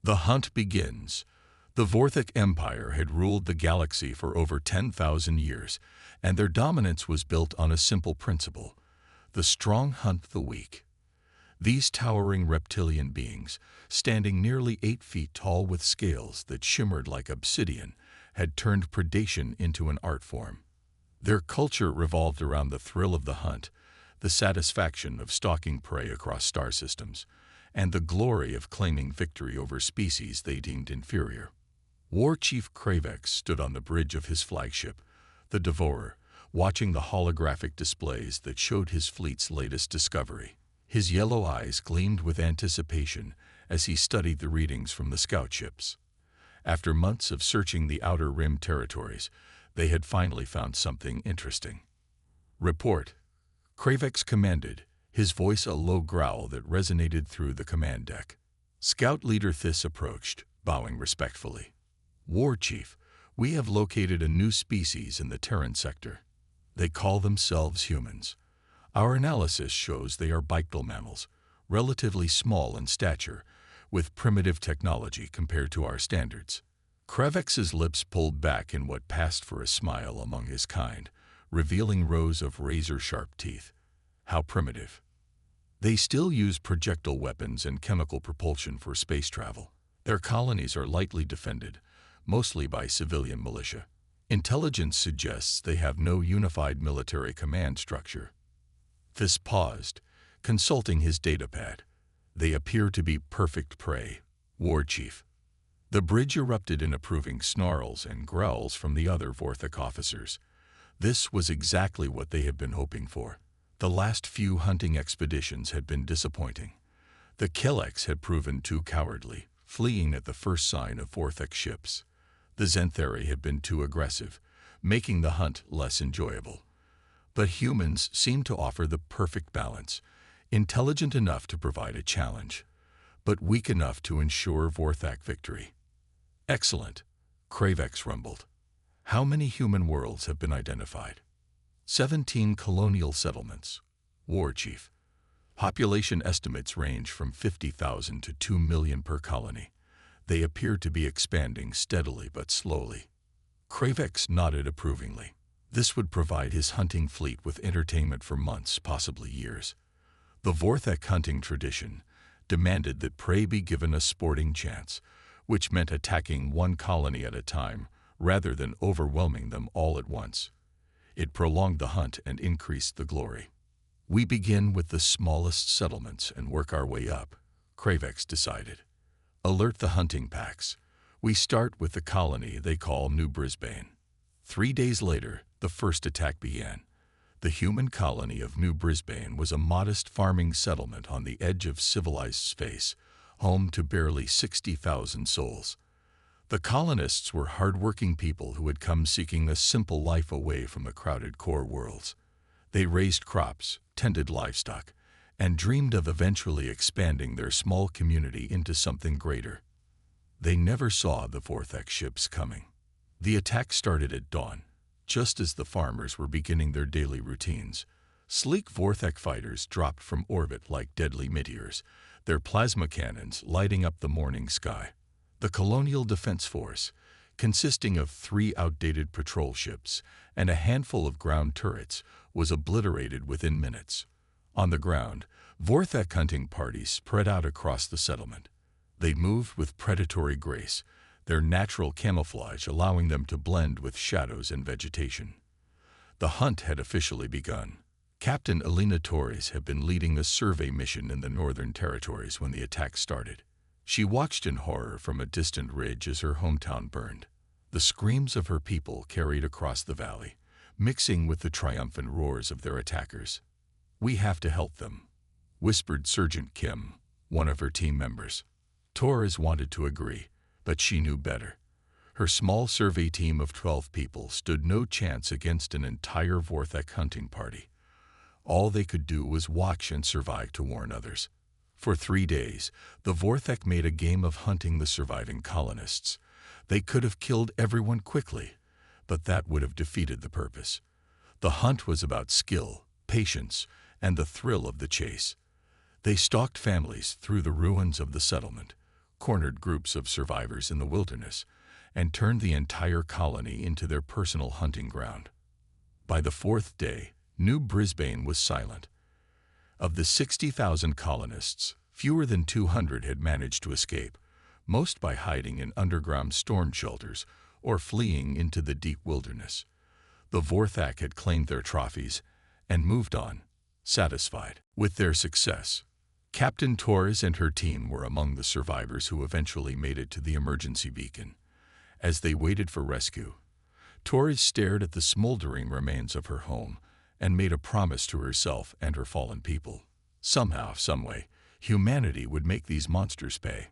The hunt begins. The Vorthak Empire had ruled the galaxy for over 10,000 years, and their dominance was built on a simple principle: the strong hunt the weak. These towering reptilian beings, standing nearly 8 feet tall with scales that shimmered like obsidian, had turned predation into an art form. Their culture revolved around the thrill of the hunt, the satisfaction of stalking prey across star systems, and the glory of claiming victory over species they deemed inferior. War Chief Kravex stood on the bridge of his flagship, the Devourer, watching the holographic displays that showed his fleet's latest discovery. His yellow eyes gleamed with anticipation as he studied the readings from the scout ships. After months of searching the Outer Rim territories, they had finally found something interesting. "Report," Kravex commanded, his voice a low growl that resonated through the command deck. Scout Leader Thys approached, bowing respectfully. "War Chief, we have located a new species in the Terran sector. They call themselves humans. Our analysis shows they are bipedal mammals, relatively small in stature, with primitive technology compared to our standards." Kravex's lips pulled back in what passed for a smile among his kind, revealing rows of razor-sharp teeth. How primitive. They still use projectile weapons and chemical propulsion for space travel. Their colonies are lightly defended, mostly by civilian militia. Intelligence suggests they have no unified military command structure. Thys paused, consulting his datapad. "They appear to be perfect prey, War Chief." The bridge erupted in approving snarls and growls from the other Vorthak officers. This was exactly what they had been hoping for. The last few hunting expeditions had been disappointing. The Keleks had proven too cowardly, fleeing at the first sign of Vorthak ships. The Zenthari had been too aggressive, making the hunt less enjoyable. But humans seemed to offer the perfect balance, intelligent enough to provide a challenge, but weak enough to ensure Vorthak victory. "Excellent," Kravex rumbled. "How many human worlds have been identified?" 17 colonial settlements, War Chief. Population estimates range from 50,000 to 2 million per colony. They appear to be expanding steadily but slowly. Kravex nodded approvingly. This would provide his hunting fleet with entertainment for months, possibly years. The Vorthak hunting tradition demanded that prey be given a sporting chance, which meant attacking one colony at a time rather than overwhelming them all at once. It prolonged the hunt and increased the glory. "We begin with the smallest settlements and work our way up," Kravex decided. "Alert the hunting packs. We start with the colony they call New Brisbane." 3 days later, the first attack began. The human colony of New Brisbane was a modest farming settlement on the edge of civilized space, home to barely 60,000 souls. The colonists were hard-working people who had come seeking a simple life away from the crowded core worlds. They raised crops, tended livestock, and dreamed of eventually expanding their small community into something greater. They never saw the Vorthak ships coming. The attack started at dawn, just as the farmers were beginning their daily routines. Sleek Vorthak fighters dropped from orbit like deadly meteors, their plasma cannons lighting up the morning sky. The Colonial Defense Force, consisting of 3 outdated patrol ships and a handful of ground turrets, was obliterated within minutes. On the ground, Vorthak hunting parties spread out across the settlement. They moved with predatory grace, their natural camouflage allowing them to blend with shadows and vegetation. The hunt had officially begun. Captain Elena Torres had been leading a survey mission in the Northern Territories when the attack started. She watched in horror from a distant ridge as her hometown burned. The screams of her people carried across the valley, mixing with the triumphant roars of their attackers. "We have to help them," whispered Sergeant Kim, one of her team members. Torres wanted to agree, but she knew better. Her small survey team of 12 people stood no chance against an entire Vorthak hunting party. All they could do was watch and survive to warn others. For 3 days, the Vorthak made a game of hunting the surviving colonists. They could have killed everyone quickly, but that would have defeated the purpose. The hunt was about skill, patience, and the thrill of the chase. They stalked families through the ruins of the settlement, cornered groups of survivors in the wilderness, and turned the entire colony into their personal hunting ground. By the fourth day, New Brisbane was silent. Of the 60,000 colonists, fewer than 200 had managed to escape, most by hiding in underground storm shelters or fleeing into the deep wilderness. The Vorthak had claimed their trophies and moved on, satisfied with their success. Captain Torres and her team were among the survivors who eventually made it to the emergency beacon. As they waited for rescue, Torres stared at the smoldering remains of her home and made a promise to herself and her fallen people. Somehow, someway, humanity would make these monsters pay.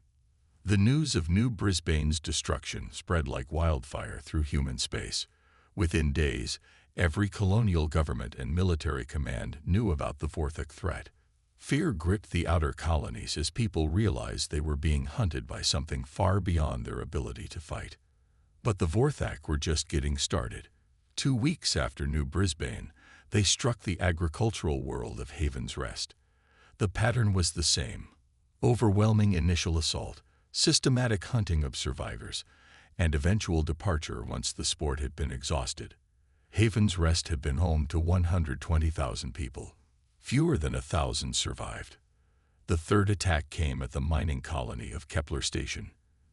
The news of New Brisbane's destruction spread like wildfire through human space. Within days, every colonial government and military command knew about the Vorthak threat. Fear gripped the outer colonies as people realized they were being hunted by something far beyond their ability to fight. But the Vorthak were just getting started. 2 weeks after New Brisbane, they struck the agricultural world of Haven's Rest. The pattern was the same: overwhelming initial assault, systematic hunting of survivors, and eventual departure once the sport had been exhausted. Haven's Rest had been home to 120,000 people. Fewer than 1,000 survived. The third attack came at the mining colony of Kepler Station.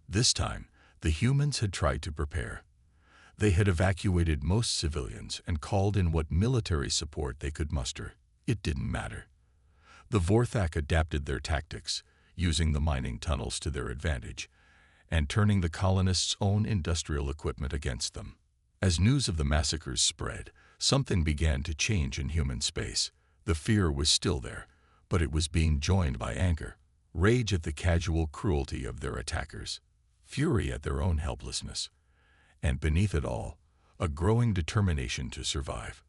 This time, the humans had tried to prepare. They had evacuated most civilians and called in what military support they could muster. It didn't matter. The Vorthak adapted their tactics, using the mining tunnels to their advantage, and turning the colonists' own industrial equipment against them. As news of the massacres spread, something began to change in human space. The fear was still there, but it was being joined by anger, rage at the casual cruelty of their attackers, fury at their own helplessness, and beneath it all, a growing determination to survive.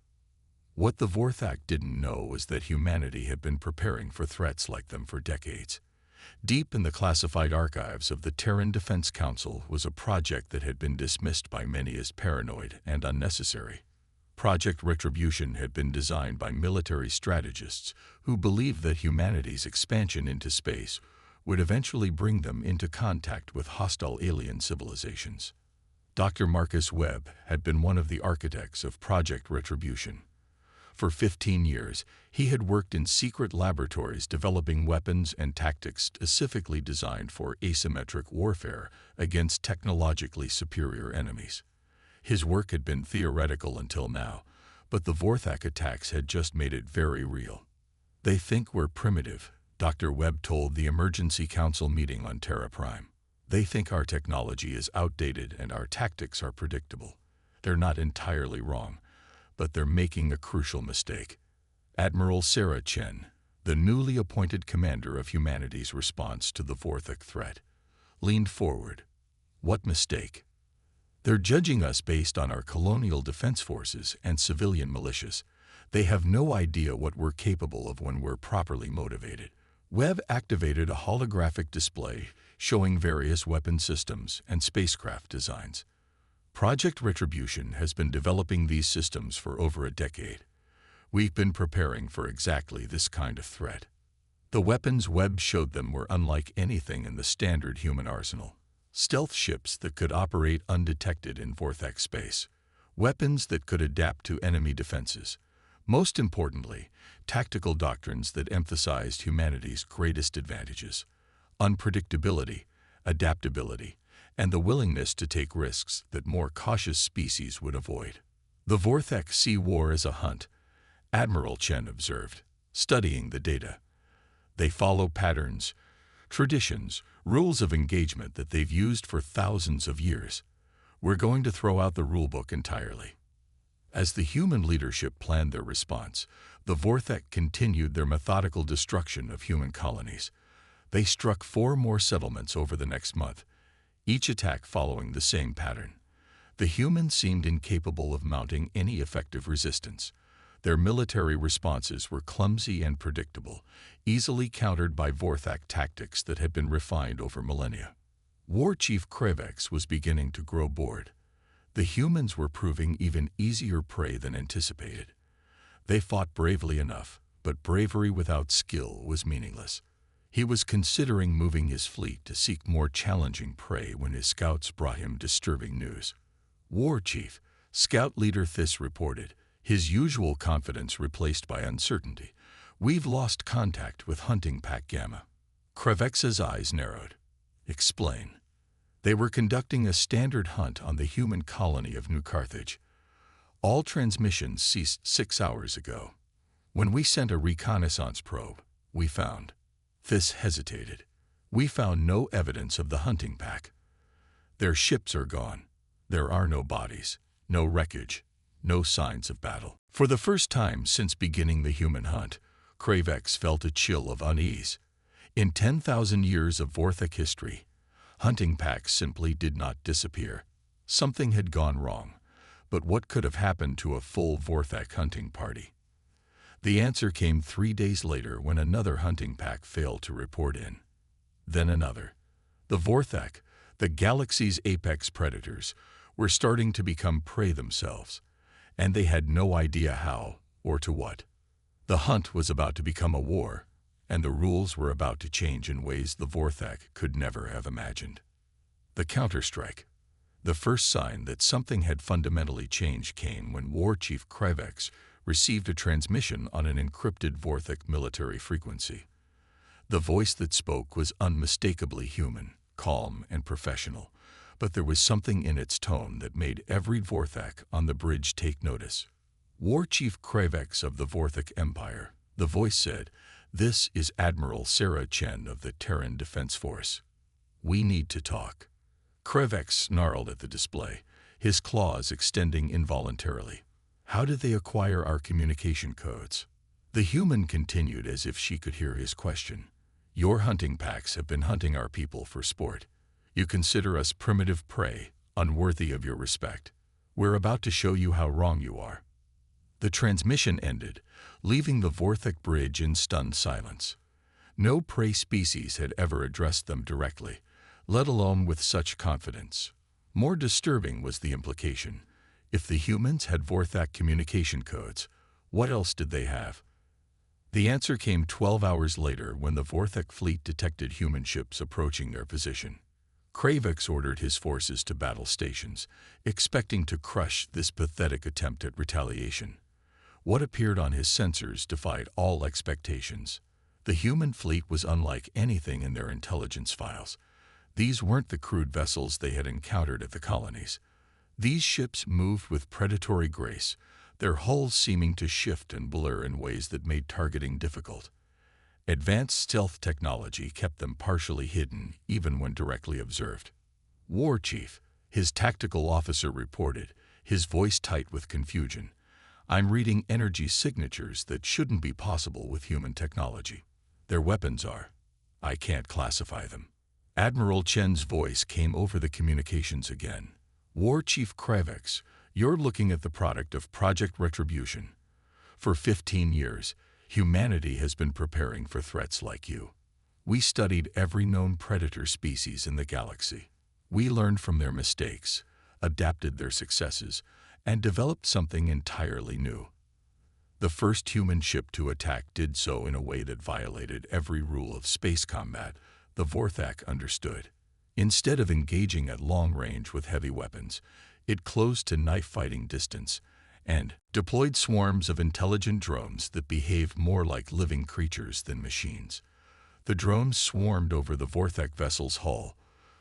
What the Vorthak didn't know was that humanity had been preparing for threats like them for decades. Deep in the classified archives of the Terran Defense Council was a project that had been dismissed by many as paranoid and unnecessary. Project Retribution had been designed by military strategists who believed that humanity's expansion into space would eventually bring them into contact with hostile alien civilizations. Dr. Marcus Webb had been one of the architects of Project Retribution. For 15 years, he had worked in secret laboratories developing weapons and tactics specifically designed for asymmetric warfare against technologically superior enemies. His work had been theoretical until now, but the Vorthak attacks had just made it very real. "They think we're primitive," Dr. Webb told the Emergency Council meeting on Terra Prime. "They think our technology is outdated and our tactics are predictable. They're not entirely wrong, but they're making a crucial mistake." Admiral Sarah Chen, the newly appointed commander of humanity's response to the Vorthak threat, leaned forward. "What mistake?" "They're judging us based on our colonial defense forces and civilian militias. They have no idea what we're capable of when we're properly motivated." Webb activated a holographic display showing various weapon systems and spacecraft designs. Project Retribution has been developing these systems for over a decade. We've been preparing for exactly this kind of threat. The weapons Webb showed them were unlike anything in the standard human arsenal. Stealth ships that could operate undetected in Vorthak space. Weapons that could adapt to enemy defenses. Most importantly, tactical doctrines that emphasized humanity's greatest advantages: unpredictability, adaptability, and the willingness to take risks that more cautious species would avoid. "The Vorthak see war as a hunt," Admiral Chen observed, studying the data. "They follow patterns, traditions, rules of engagement that they've used for thousands of years. We're going to throw out the rulebook entirely." As the human leadership planned their response, the Vorthak continued their methodical destruction of human colonies. They struck 4 more settlements over the next month, each attack following the same pattern. The humans seemed incapable of mounting any effective resistance. Their military responses were clumsy and predictable, easily countered by Vorthak tactics that had been refined over millennia. War Chief Krevex was beginning to grow bored. The humans were proving even easier prey than anticipated. They fought bravely enough, but bravery without skill was meaningless. He was considering moving his fleet to seek more challenging prey when his scouts brought him disturbing news. War Chief, Scout Leader Thys reported, his usual confidence replaced by uncertainty. "We've lost contact with Hunting Pack Gamma." Krevex's eyes narrowed. "Explain." "They were conducting a standard hunt on the human colony of New Carthage. All transmissions ceased 6 hours ago. When we sent a reconnaissance probe, we found..." Thys hesitated. "We found no evidence of the hunting pack. Their ships are gone. There are no bodies, no wreckage, no signs of battle." For the first time since beginning the human hunt, Kravex felt a chill of unease. In 10,000 years of Vorthak history, hunting packs simply did not disappear. Something had gone wrong, but what could have happened to a full Vorthak hunting party? The answer came 3 days later when another hunting pack failed to report in. Then another. The Vorthak, the galaxy's apex predators, were starting to become prey themselves, and they had no idea how or to what. The hunt was about to become a war, and the rules were about to change in ways the Vorthak could never have imagined. The counterstrike. The first sign that something had fundamentally changed came when War Chief Kravex received a transmission on an encrypted Vorthak military frequency. The voice that spoke was unmistakably human, calm and professional, but there was something in its tone that made every Vorthak on the bridge take notice. "War Chief Kravex of the Vorthak Empire," the voice said, "this is Admiral Sarah Chen of the Terran Defense Force. We need to talk." Kravex snarled at the display, his claws extending involuntarily. "How did they acquire our communication codes?" The human continued as if she could hear his question. "Your hunting packs have been hunting our people for sport. You consider us primitive prey, unworthy of your respect. We're about to show you how wrong you are." The transmission ended, leaving the Vorthak bridge in stunned silence. No prey species had ever addressed them directly, let alone with such confidence. More disturbing was the implication. If the humans had Vorthak communication codes, what else did they have? The answer came 12 hours later when the Vorthak fleet detected human ships approaching their position. Kravex ordered his forces to battle stations, expecting to crush this pathetic attempt at retaliation. What appeared on his sensors defied all expectations. The human fleet was unlike anything in their intelligence files. These weren't the crude vessels they had encountered at the colonies. These ships moved with predatory grace, their hulls seeming to shift and blur in ways that made targeting difficult. Advanced stealth technology kept them partially hidden even when directly observed. "War Chief," his tactical officer reported, his voice tight with confusion, "I'm reading energy signatures that shouldn't be possible with human technology. Their weapons are. I can't classify them." Admiral Chen's voice came over the communications again. "War Chief Kravex, you're looking at the product of Project Retribution. For 15 years, humanity has been preparing for threats like you. We studied every known predator species in the galaxy. We learned from their mistakes, adapted their successes, and developed something entirely new. The first human ship to attack did so in a way that violated every rule of space combat, the Vorthak understood. Instead of engaging at long range with heavy weapons, it closed to knife-fighting distance and deployed swarms of intelligent drones that behaved more like living creatures than machines. The drones swarmed over the Vorthak vessel's hull,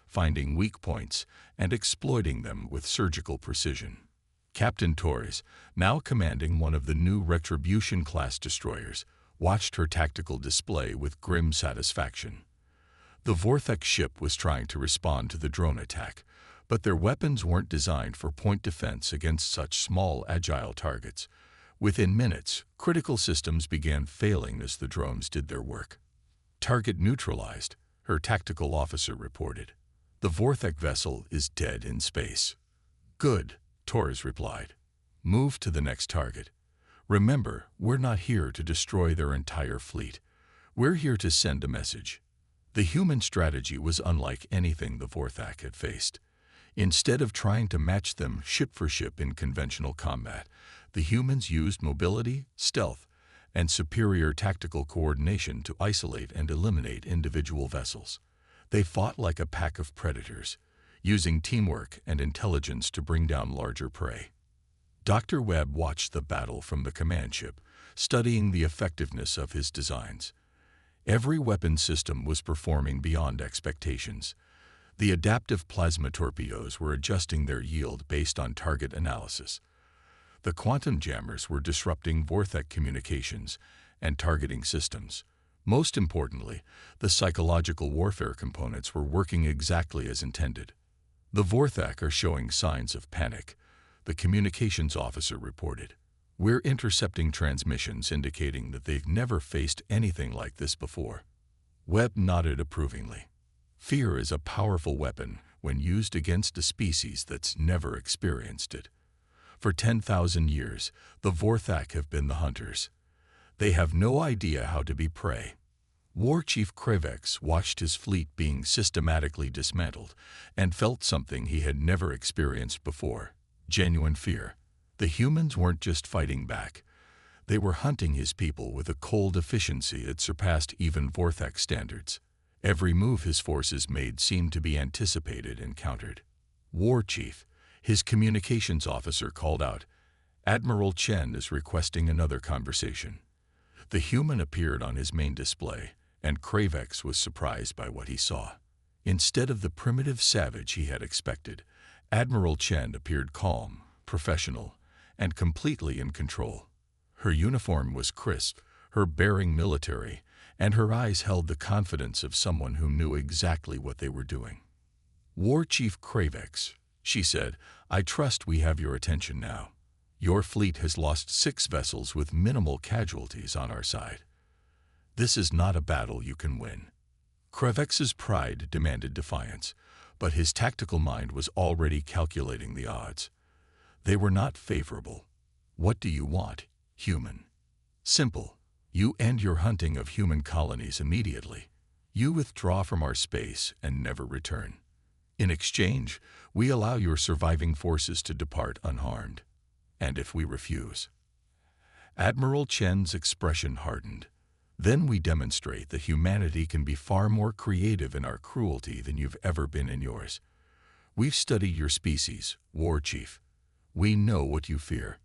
finding weak points and exploiting them with surgical precision. Captain Torres, now commanding one of the new Retribution-class destroyers, watched her tactical display with grim satisfaction. The Vorthak ship was trying to respond to the drone attack, but their weapons weren't designed for point defense against such small, agile targets. Within minutes, critical systems began failing as the drones did their work. "Target neutralized," her tactical officer reported. "The Vorthak vessel is dead in space." "Good," Torres replied. "Move to the next target. Remember, we're not here to destroy their entire fleet. We're here to send a message." The human strategy was unlike anything the Vorthak had faced. Instead of trying to match them ship for ship in conventional combat, the humans used mobility, stealth, and superior tactical coordination to isolate and eliminate individual vessels. They fought like a pack of predators, using teamwork and intelligence to bring down larger prey. Dr. Webb watched the battle from the command ship, studying the effectiveness of his designs. Every weapon system was performing beyond expectations. The adaptive plasma torpedoes were adjusting their yield based on target analysis. The quantum jammers were disrupting Vorthek communications and targeting systems. Most importantly, the psychological warfare components were working exactly as intended. The Vorthek are showing signs of panic, the communications officer reported. We're intercepting transmissions indicating that they've never faced anything like this before. Webb nodded approvingly. Fear is a powerful weapon when used against a species that's never experienced it. For 10,000 years, the Vorthek have been the hunters. They have no idea how to be prey. War Chief Kravex watched his fleet being systematically dismantled and felt something he had never experienced before: genuine fear. The humans weren't just fighting back. They were hunting his people with a cold efficiency that surpassed even Vorthek standards. Every move his forces made seemed to be anticipated and countered. War Chief, his communications officer, called out, "Admiral Chen is requesting another conversation." The human appeared on his main display, and Kravex was surprised by what he saw. Instead of the primitive savage he had expected, Admiral Chen appeared calm, professional, and completely in control. Her uniform was crisp, her bearing military, and her eyes held the confidence of someone who knew exactly what they were doing. "War Chief Kravex," she said, "I trust we have your attention now. Your fleet has lost 6 vessels with minimal casualties on our side. This is not a battle you can win." Kravex's pride demanded defiance, but his tactical mind was already calculating the odds. They were not favorable. "What do you want, human?" "Simple. You end your hunting of human colonies immediately. You withdraw from our space and never return. In exchange, we allow your surviving forces to depart unharmed. And if we refuse?" Admiral Chen's expression hardened. "Then we demonstrate that humanity can be far more creative in our cruelty than you've ever been in yours. We've studied your species, War Chief. We know what you fear."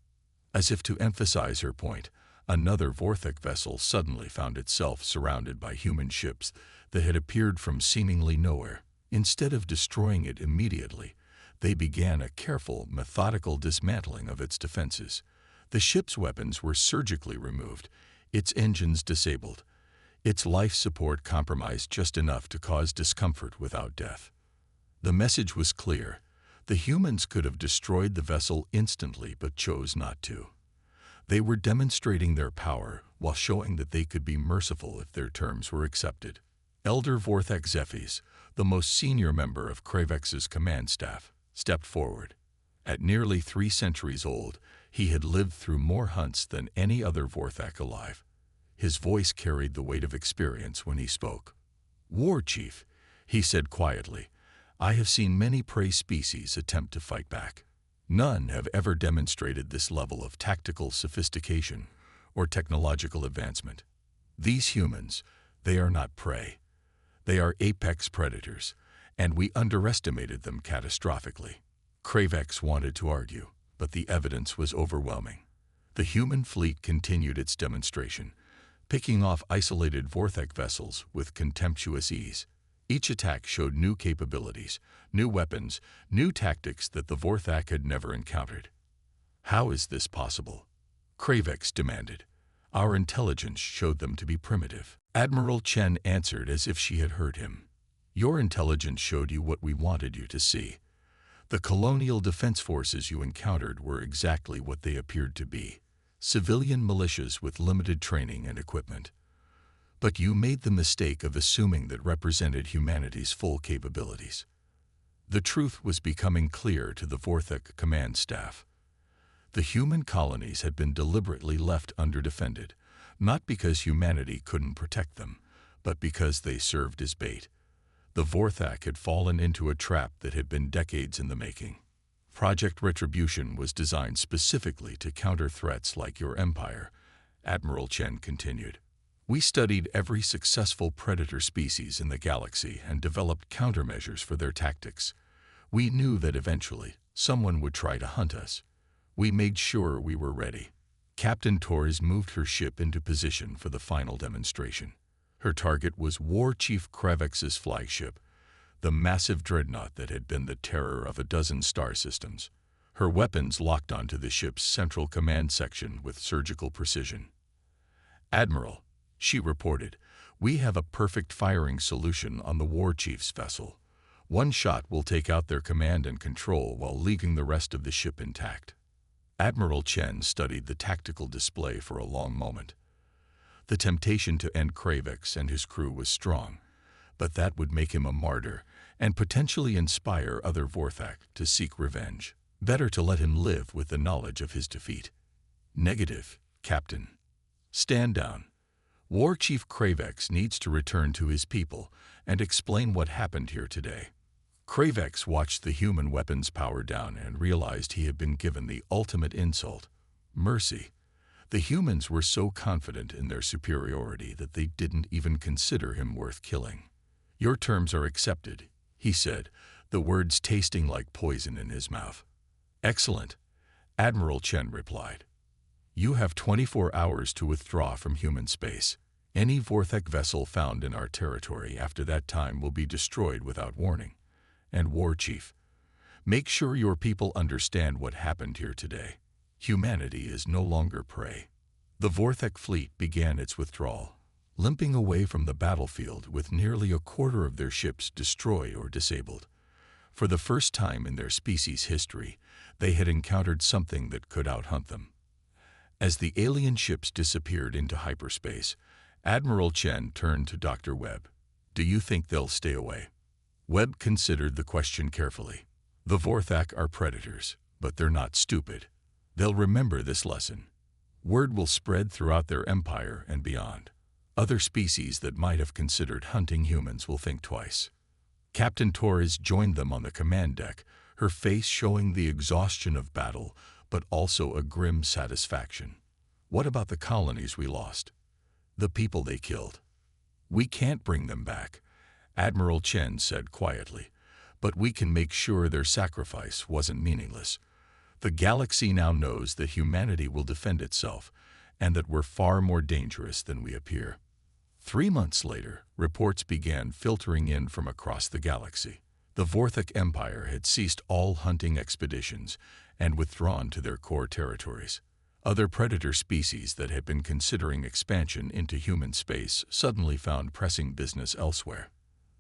As if to emphasize her point, another Vorthek vessel suddenly found itself surrounded by human ships that had appeared from seemingly nowhere. Instead of destroying it immediately, they began a careful, methodical dismantling of its defenses. The ship's weapons were surgically removed, its engines disabled, its life support compromised just enough to cause discomfort without death. The message was clear. The humans could have destroyed the vessel instantly but chose not to. They were demonstrating their power while showing that they could be merciful if their terms were accepted. Elder Vorthek Zephys, the most senior member of Kravex's command staff, stepped forward. At nearly 3 centuries old, he had lived through more hunts than any other Vorthek alive. His voice carried the weight of experience when he spoke. "War Chief," he said quietly, "I have seen many prey species attempt to fight back. None have ever demonstrated this level of tactical sophistication or technological advancement. These humans, they are not prey. They are apex predators, and we underestimated them catastrophically." Kravex wanted to argue, but the evidence was overwhelming. The human fleet continued its demonstration, picking off isolated Vorthek vessels with contemptuous ease. Each attack showed new capabilities, new weapons, new tactics that the Vorthek had never encountered. "How is this possible?" Kravex demanded. "Our intelligence showed them to be primitive." Admiral Chen answered as if she had heard him. "Your intelligence showed you what we wanted you to see. The colonial defense forces you encountered were exactly what they appeared to be: civilian militias with limited training and equipment. But you made the mistake of assuming that represented humanity's full capabilities." The truth was becoming clear to the Vorthek command staff. The human colonies had been deliberately left underdefended, not because humanity couldn't protect them, but because they served as bait. The Vorthek had fallen into a trap that had been decades in the making. Project Retribution was designed specifically to counter threats like your empire, Admiral Chen continued. We studied every successful predator species in the galaxy and developed countermeasures for their tactics. We knew that eventually someone would try to hunt us. We made sure we were ready. Captain Torres moved her ship into position for the final demonstration. Her target was War Chief Krevex's flagship, the massive dreadnought that had been the terror of a dozen star systems. Her weapons locked onto the ship's central command section with surgical precision. "Admiral," she reported, "we have a perfect firing solution on the War Chief's vessel. One shot will take out their command and control while leaving the rest of the ship intact." Admiral Chen studied the tactical display for a long moment. The temptation to end Kravex and his crew was strong, but that would make him a martyr and potentially inspire other Vorthak to seek revenge. Better to let him live with the knowledge of his defeat. "Negative, Captain. Stand down. War Chief Kravex needs to return to his people and explain what happened here today." Kravex watched the human weapons power down and realized he had been given the ultimate insult: mercy. The humans were so confident in their superiority that they didn't even consider him worth killing. "Your terms are accepted," he said, the words tasting like poison in his mouth. "Excellent," Admiral Chen replied. "You have 24 hours to withdraw from human space. Any Vorthak vessel found in our territory after that time will be destroyed without warning. And War Chief, make sure your people understand what happened here today. Humanity is no longer prey." The Vorthak fleet began its withdrawal, limping away from the battlefield with nearly a quarter of their ships destroyed or disabled. For the first time in their species' history, they had encountered something that could outhunt them. As the alien ships disappeared into hyperspace, Admiral Chen turned to Dr. Webb. "Do you think they'll stay away?" Webb considered the question carefully. "The Vorthak are predators, but they're not stupid. They'll remember this lesson. Word will spread throughout their empire and beyond. Other species that might have considered hunting humans will think twice." Captain Torres joined them on the command deck, her face showing the exhaustion of battle, but also a grim satisfaction. "What about the colonies we lost? The people they killed?" "We can't bring them back," Admiral Chen said quietly, "but we can make sure their sacrifice wasn't meaningless. The galaxy now knows that humanity will defend itself, and that we're far more dangerous than we appear." 3 months later, reports began filtering in from across the galaxy. The Vorthak Empire had ceased all hunting expeditions and withdrawn to their core territories. Other predator species that had been considering expansion into human space suddenly found pressing business elsewhere.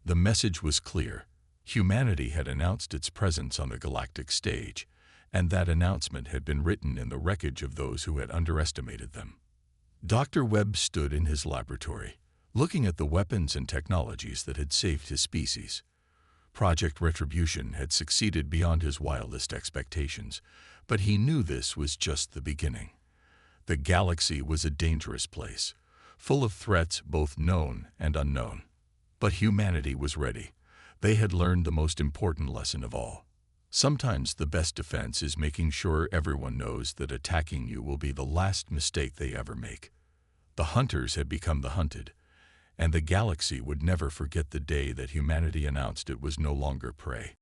The message was clear. Humanity had announced its presence on the galactic stage, and that announcement had been written in the wreckage of those who had underestimated them. Dr. Webb stood in his laboratory, looking at the weapons and technologies that had saved his species. Project Retribution had succeeded beyond his wildest expectations, but he knew this was just the beginning. The galaxy was a dangerous place, full of threats both known and unknown. But humanity was ready. They had learned the most important lesson of all. Sometimes the best defense is making sure everyone knows that attacking you will be the last mistake they ever make. The hunters had become the hunted, and the galaxy would never forget the day that humanity announced it was no longer prey.